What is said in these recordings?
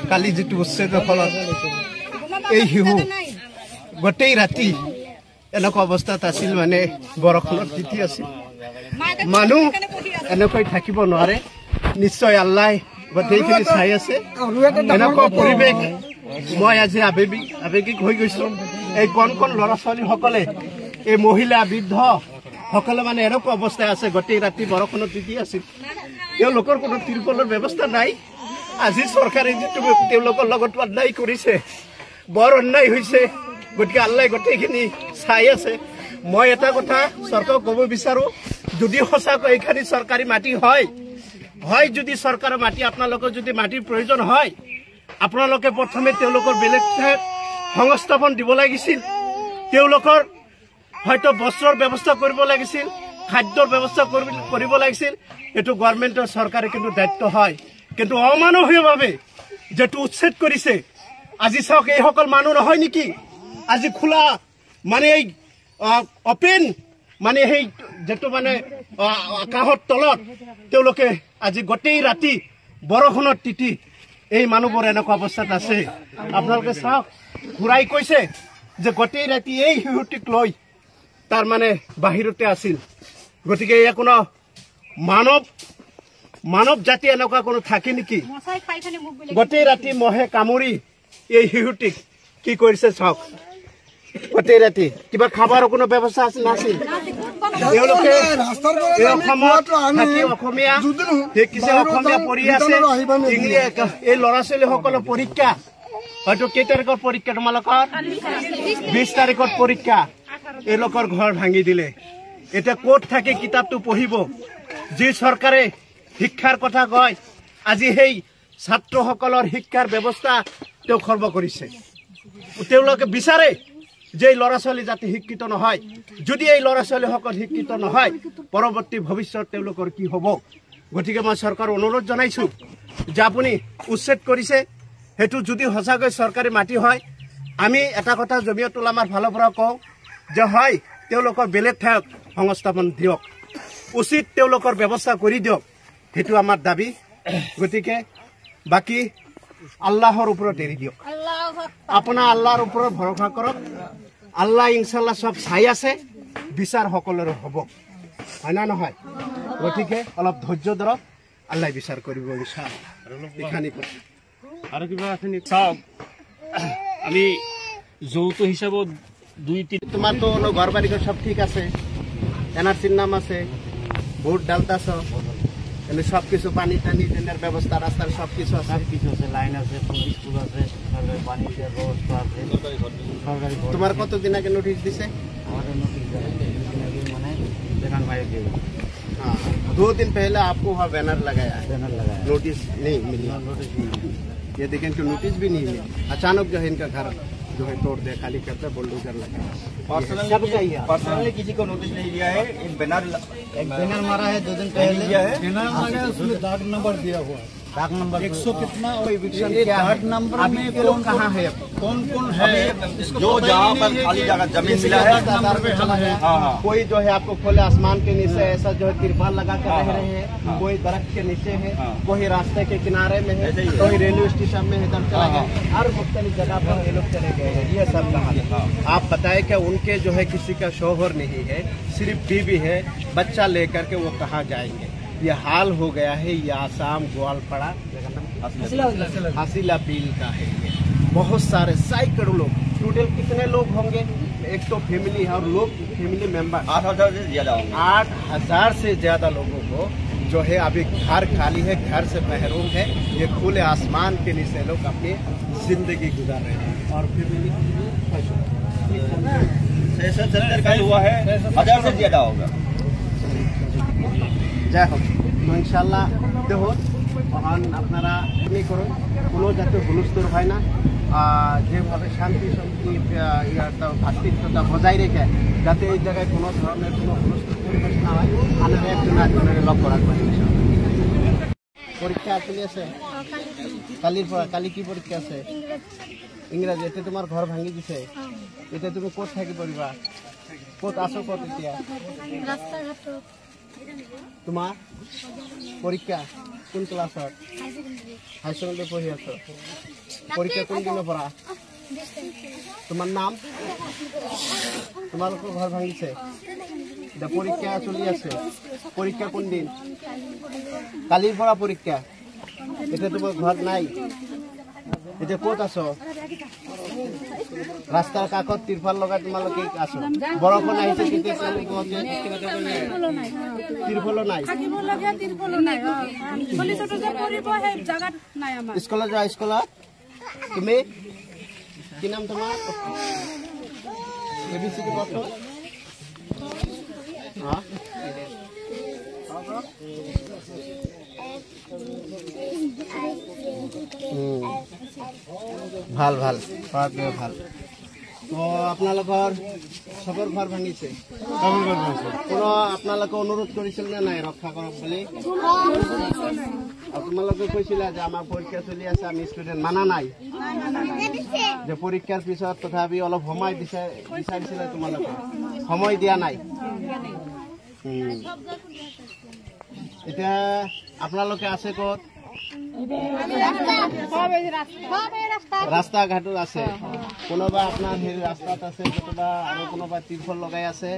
কালি যেটো উচ্ছেদৰ ফলত এই শিশু গোটেই ৰাতি এনেকুৱা অৱস্থাত আছিল মানে বৰষুণৰ তিতি আছিল মানুহ এনেকৈ থাকিব নোৱাৰে নিশ্চয় আল্লাহ গোটেইখিনি চাই আছে এনেকুৱা পৰিৱেশ মই আজি আবেগিক হৈ গৈছো এই কণ ল'ৰা ছোৱালীসকলে এই মহিলা বৃদ্ধ সকলে মানে এনেকুৱা অৱস্থায় আছে গোটেই ৰাতি বৰষুণৰ তিতি আছিল তেওঁলোকৰ কোনো তিৰপলৰ ব্যৱস্থা নাই আজি চৰকাৰে যেটো তেওঁলোকৰ লগত অন্যায় কৰিছে বৰ অন্যায় হৈছে গতিকে আল্লাহ গোটেইখিনি চাই আছে মই এটা কথা চৰকাৰক ক'ব বিচাৰো যদি সঁচাকৈ এইখানি চৰকাৰী মাটি হয় যদি চৰকাৰৰ মাটি আপোনালোকৰ যদি মাটিৰ প্ৰয়োজন হয় আপোনালোকে প্ৰথমে তেওঁলোকৰ বেলেগ সংস্থাপন দিব লাগিছিল তেওঁলোকৰ হয়তো বস্ত্ৰৰ ব্যৱস্থা কৰিব লাগিছিল খাদ্যৰ ব্যৱস্থা কৰিব লাগিছিল এটো গভৰ্ণমেণ্টৰ চৰকাৰে কিন্তু দায়িত্ব হয় কিন্তু অমানৱীয়ভাৱে যেটো উচ্ছেদ কৰিছে আজি চাওক এই সকল মানুহ নহয় নেকি আজি খোলা মানে এই ওপেন মানে সেই যেটো মানে আকাশৰ তলত তেওঁলোকে আজি গোটেই ৰাতি বৰষুণৰ তিতি এই মানুহবোৰ এনেকুৱা অৱস্থাত আছে আপোনালোকে চাওক ঘূৰাই কৈছে যে গোটেই ৰাতি এই শিশুটিক লৈ তাৰ মানে বাহিৰতে আছিল গতিকে এয়া কোনো মানৱ জাতি এনেকুৱা কোনো থাকে নেকি গোটেই ৰাতি মহে কামুৰি এই শিশুটিক কি কৰিছে চাওক গোটেই ৰাতি কিবা খাবাৰৰ কোনো ব্যৱস্থা আছিল নাছিল তেওঁলোকে অসমীয়া শিকিছে অসমীয়া পঢ়ি আছে এই ল'ৰা ছোৱালীসকলৰ পৰীক্ষা হয়তো কেই তাৰিখৰ পৰীক্ষা তোমালোকৰ 20 তাৰিখৰ পৰীক্ষা এলোকৰ ঘৰ ভাঙি দিলে এটা কোট থাকে কিতাপটো পঢ়িব যে চৰকাৰে শিক্ষাৰ কথা কয় আজি সেই ছাত্ৰসকলৰ শিক্ষাৰ ব্যৱস্থা তেওঁ খৰ্ব কৰিছে তেওঁলোকে বিচাৰে যে ল'ৰা ছোৱালী যাতে শিক্ষিত নহয় যদি এই ল'ৰা ছোৱালীসকল শিক্ষিত নহয় পৰৱৰ্তী ভৱিষ্যত তেওঁলোকৰ কি হ'ব গতিকে মই চৰকাৰৰ অনুৰোধ জনাইছো যে আপুনি উচ্ছেদ কৰিছে হেতু যদি হসাকৈ চৰকাৰী মাটি হয় আমি এটা কথা জমিয়ত উলামাৰ ফালৰ পৰা কওঁ যে হয় তেওঁলোকৰ বেলেগ ঠাইত সংস্থাপন দিয়ক উচিত তেওঁলোকৰ ব্যৱস্থা কৰি দিয়ক হেতু আমাৰ দাবী গতিকে বাকি আল্লাহৰ ওপৰত এৰি দিয়ক আপোনাৰ আল্লাহৰ ওপৰত ভৰসা কৰক আল্লাহ ইনশাআল্লাহ সব চাই আছে বিচাৰ সকলোৰে হ'ব হয় না নহয় গতিকে অলপ ধৈৰ্য ধৰক আল্লাহ বিচাৰ কৰিব ইনশাআল্লাহ এখানি আৰু কিবা আছে নি চাওক আমি যৌথ হিচাপত তোমার তো ঘর বাড়ি সব ঠিক আছে এনআরসির নাম আছে ভোট ডালতাছ এনে সব কিছু পানি টানি ট্রেনের ব্যবস্থা রাস্তার সব কিছু আছে লাইন আছে স্কুল আছে পানি ব্যবস্থা আছে তোমার কতদিন আগে নোটিশ দিছে আমাদের নোটিশ মানে বেনার বাইরে দিয়ে हाँ 2 दिन पहले आपको वहाँ बैनर लगाया नोटिस नहीं मिली ये देखें कि नोटिस भी नहीं मिली अचानक जो है इनका घर जो है तोड़ दे खाली करते बुलडोजर लगा पर्सनली किसी को नोटिस नहीं दिया है एक बैनर मारा है 2 दिन पहले दिया है बैनर मारा है उसमें दाग नंबर दिया हुआ है दाग नंबर 100 कितना और एविक्शन क्या दाग नंबर में कौन कहां है कौन है जो जहां पर खाली जगह जमीन मिला है कोई जो है आपको खुले आसमान के नीचे ऐसा जो है तिरपाल लगा कर रह रहे हैं कोई दरख्त के नीचे है कोई रास्ते के किनारे में है कोई रेलवे स्टेशन में इधर चला गया हर मुख्तलिफ जगह पर ये लोग चले गए हैं ये सब कहा आप बताए कि उनके जो है किसी का शौहर नहीं है सिर्फ बीवी है बच्चा लेकर के वो कहाँ जाएंगे ये हाल हो गया है ये आसाम ग्वालपाड़ा हासिला बिल का है बहुत सारे सैकड़ों लोग टोटल कितने लोग होंगे एक तो फैमिली है और लोग फैमिली मेंबर 8,000 से ज्यादा होंगे 8,000 से ज्यादा लोगों को जो है अभी घर खाली है घर से महरूम है ये खुले आसमान के नीचे लोग अपनी जिंदगी गुजार रहे हैं और फैमिली 670 का हुआ है 1,000 से ज्यादा होगा যাই হোক তো ইনশাআল্লাহ দেখো তখন আপনারা এমনি করুন কোনো যাতে হুলস্থুল হয় না যেভাবে শান্তি ভাতৃত্বতা বজায় রেখে যাতে এই জায়গায় কোনো ধরনের কোনো হুলস্থুল পরিবেশ না হয় আপনারা একজন একজনের লক্ষ্য রাখবেন পরীক্ষা চলে আছে কালি কি পরীক্ষা আছে ইংরেজি এতে তোমার ঘর ভাঙি দিছে এটা তুমি কোথা থেকে পড়িবা কোথা আসো কত এতিয়া তোমাৰ পৰীক্ষা কোন ক্লাছত হাই ছেকেণ্ডাৰী পঢ়ি আছ পৰীক্ষা কোন দিনৰ পৰা তোমাৰ নাম তোমালোকৰ ঘৰ ভাঙিছে এতিয়া পৰীক্ষা চলি আছে পৰীক্ষা কোন দিন কালিৰ পৰা পৰীক্ষা এতিয়া তোমাৰ ঘৰত নাই এতিয়া ক'ত আছ ৰাস্তাৰ কাষত তিৰপাল লগাই তোমালোকে আছো বৰষুণ আহিছে কেতিয়া তিৰপালো নাই স্কুলত যোৱা স্কুলত তুমি কি নাম তোমাৰ ABCD কোৱাচোন ভাল ভাল ভাল তো আপোনালোকৰ চবৰ ঘৰ ভাঙিছে কোনো আপোনালোকে অনুৰোধ কৰিছিল নে নাই ৰক্ষা কৰক বুলি তোমালোকে কৈছিলা যে আমাৰ পৰীক্ষা চলি আছে আমি ষ্টুডেণ্ট মানা নাই যে পৰীক্ষাৰ পিছত তথাপি অলপ সময় বিচাৰিছিলে তোমালোকে সময় দিয়া নাই এতিয়া আপোনালোকে আছে ক'ত রাস্তা ঘাট আছে কোনোবা আপনার রাস্তাত আছে কোনোবা আর কোনোবা তিরপল লগাই আছে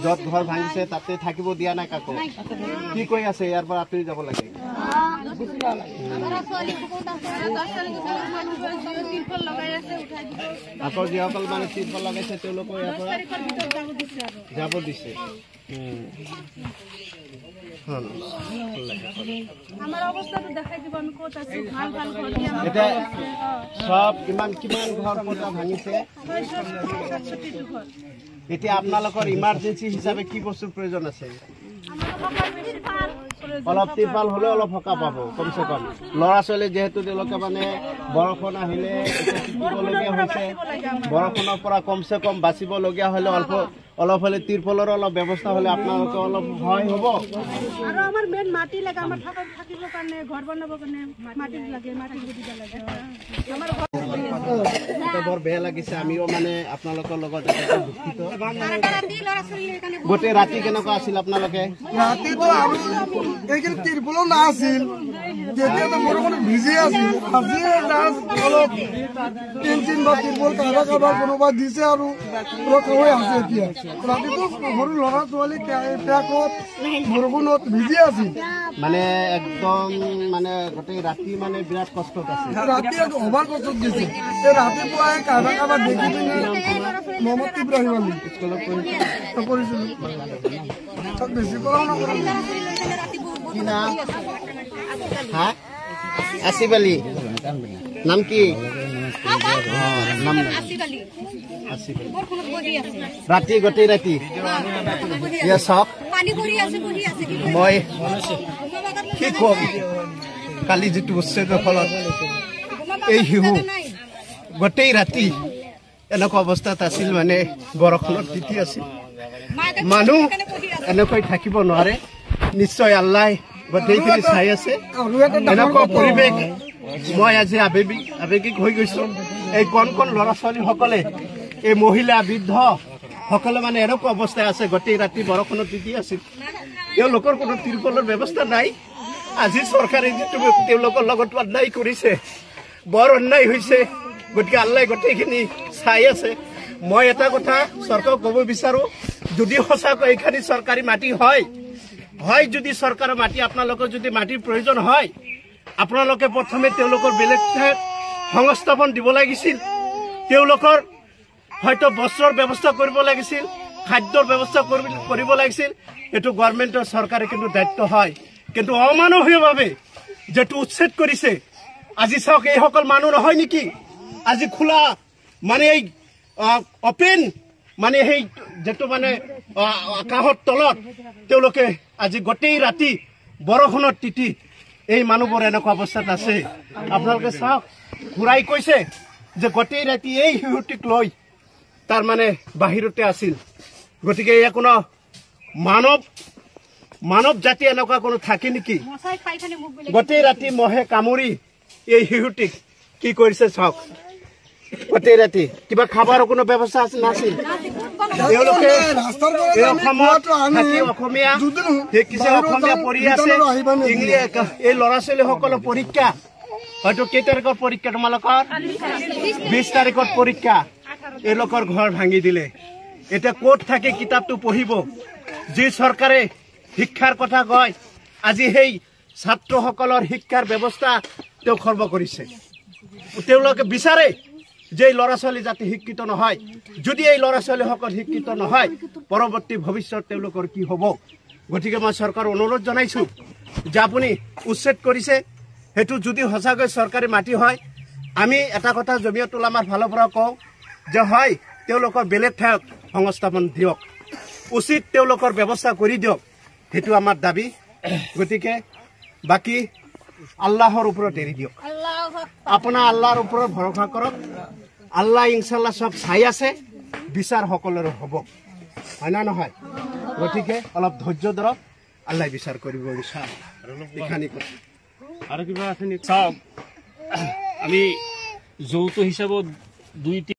যত ঘর ভাঙিছে তাতে থাকিব দিয়া নাই কাকো কি কই আছে ইয়ার পর আপনি যাব লাগে আকৌ যিসকল মানে তিরপল লগাইছে তেওঁলোকক ইয়াৰ পৰা যাব দিছে আমার অবস্থাটা দেখাই দিব আমি কোথা আছি ভাল ভাল ঘর এটা সব কিমান কিমান ঘর কোটা ভাঙিছে এতিয়া আপোনালোকৰ ইমাৰ্জেন্সি হিচাপে কি বস্তুৰ প্ৰয়োজন আছে অলপ তিৰপাল হলে অলপ হকা পাব কমসে কম লৰা ছোৱালী যেহেতু তেওঁলোকে মানে বৰষুণ আহিলে টিকিবলগীয়া হৈছে বৰষুণৰ পৰা কমসে কম বাচিবলগীয়া হলে অলপ হলে তিৰপালৰ অলপ ব্যৱস্থা হলে আপোনালোকে অলপ সহায় হ'ব আৰু আমাৰ মেন মাটি লাগে আমাৰ থাকিব কাৰণে ঘৰ বনাব কাৰণে মাটি লাগে মাটি গুদিব লাগে আমাৰ এটা বৰ বেয়া লাগিছে আমিও মানে আপোনালোকৰ লগত এটা দুখিত গোটেই ৰাতি কেনেকুৱা আছিল আপোনালোকে ৰাতি তো আমি এইখিনি তিৰপলো না আছিল যেতিয়া তো বৰষুণ ভিজি আছিল আজি অলপ তিন বা তিৰপল কাৰোবাৰ কোনোবা দিছে আৰু ৰখা হৈ আছে এতিয়া ৰাতিটো সৰু ল'ৰা ছোৱালী পেকত বৰষুণত ভিজি আছিল মানে একদম মানে গোটেই ৰাতি মানে বিৰাট কষ্টত আছে ৰাতি অভাৰ কষ্টত দিছে এই ৰাতিপুৱাই কাৰোবাৰ দেখি পিনে মহম্মদ ইব্ৰাহিম আলী স্কুলত পঢ়িছিলো বেছি পঢ়াও নকৰো কি নাম হা আসিফ আলী নাম কি ৰাতি গোটেই ৰাতি চব মই কি কম কালি যিটো উচ্ছেদৰ ফলত এই শিশু গোটেই ৰাতি এনেকুৱা অৱস্থাত আছিল মানে বৰষুণত তিতি আছিল মানুহ এনেকৈ থাকিব নোৱাৰে নিশ্চয় আল্লাহ গোটেইখিনি চাই আছে এনেকুৱা পৰিৱেশ মই আজি আবেগিক হৈ গৈছো এই কণ কণ ল'ৰা ছোৱালীসকলে এই মহিলা বৃদ্ধ সকলে মানে এনেকুৱা অৱস্থায় আছে গোটেই ৰাতি বৰষুণত তিতি আছিল তেওঁলোকৰ কোনো তিৰপলৰ ব্যৱস্থা নাই আজি চৰকাৰে যিটো তেওঁলোকৰ লগত অন্যায় কৰিছে বৰ অন্যায় হৈছে গতিকে আল্লাহ গোটেইখিনি চাই আছে মই এটা কথা চৰকাৰক ক'ব বিচাৰো যদি সঁচাকৈ এইখিনি চৰকাৰী মাটি হয় যদি চৰকাৰৰ মাটি আপোনালোকৰ যদি মাটিৰ প্ৰয়োজন হয় আপোনালোকে প্ৰথমে তেওঁলোকৰ বেলেগ সংস্থাপন দিব লাগিছিল তেওঁলোকৰ হয়তো বস্ত্ৰৰ ব্যৱস্থা কৰিব লাগিছিল খাদ্যৰ ব্যৱস্থা কৰিব লাগিছিল এটো গভৰ্ণমেণ্টৰ চৰকাৰে কিন্তু দায়িত্ব হয় কিন্তু অমানৱীয়ভাৱে যেটো উচ্ছেদ কৰিছে আজি চাওক এই সকল মানুহ নহয় নেকি আজি খোলা মানে এই ওপেন মানে সেই যেটো মানে আকাশৰ তলত তেওঁলোকে আজি গোটেই ৰাতি বৰষুণত তিতি এই মানুহবোৰ এনেকুৱা অৱস্থাত আছে আপোনালোকে চাওক ঘূৰাই কৈছে যে গোটেই ৰাতি এই শিশুটিক লৈ তাৰ মানে বাহিৰতে আছিল গতিকে এয়া কোনো মানৱ জাতি এনেকুৱা কোনো থাকে নেকি গোটেই ৰাতি মহে কামুৰি এই শিশুটিক কি কৰিছে চাওক গোটেই ৰাতি কিবা খাবাৰৰ কোনো ব্যৱস্থা নাছিল তেওঁলোকে ৰাস্তাৰ এই অসমত থাকি অসমীয়া শিকিছে, অসমীয়া পঢ়ি আছে। এই ল'ৰা ছোৱালীসকলৰ পৰীক্ষা হয়তো কেই তাৰিখৰ পৰীক্ষা তোমালোকৰ? 20 তাৰিখত পৰীক্ষা। এওঁলোকৰ ঘৰ ভাঙি দিলে। এতিয়া ক'ত থাকি কিতাপটো পঢ়িব? যি চৰকাৰে শিক্ষাৰ কথা কয়, আজি সেই ছাত্ৰসকলৰ শিক্ষাৰ ব্যৱস্থা তেওঁ খৰ্ব কৰিছে। তেওঁলোকে বিচাৰে যে এই ল'ৰা ছোৱালী যাতে শিক্ষিত নহয়। যদি এই ল'ৰা ছোৱালীসকল শিক্ষিত নহয়, পৰৱৰ্তী ভৱিষ্যত তেওঁলোকৰ কি হ'ব? গতিকে মই চৰকাৰক অনুৰোধ জনাইছোঁ যে আপুনি উচ্ছেদ কৰিছে, সেইটো যদি সঁচাকৈ চৰকাৰী মাটি হয়, আমি এটা কথা জমিয়ত উলামাৰ ফালৰ পৰা কওঁ যে হয় তেওঁলোকৰ বেলেগ ঠাইত সংস্থাপন দিয়ক, উচিত তেওঁলোকৰ ব্যৱস্থা কৰি দিয়ক, সেইটো আমাৰ দাবী। গতিকে বাকী আল্লাহৰ ওপৰত এৰি দিয়ক। আপোনাৰ আল্লাহৰ ওপৰত ভৰসা কৰক। আল্লাহ ইনশাল্লাহ চব চাই আছে, বিচাৰ সকলোৰে হ'ব, হয় না নহয়? গতিকে অলপ ধৈৰ্য ধৰক, আল্লাহ বিচাৰ কৰিব ইনশাআল্লাহ। আৰু কিবা আছে নেকি? চাওক, আমি যৌথ হিচাপত 2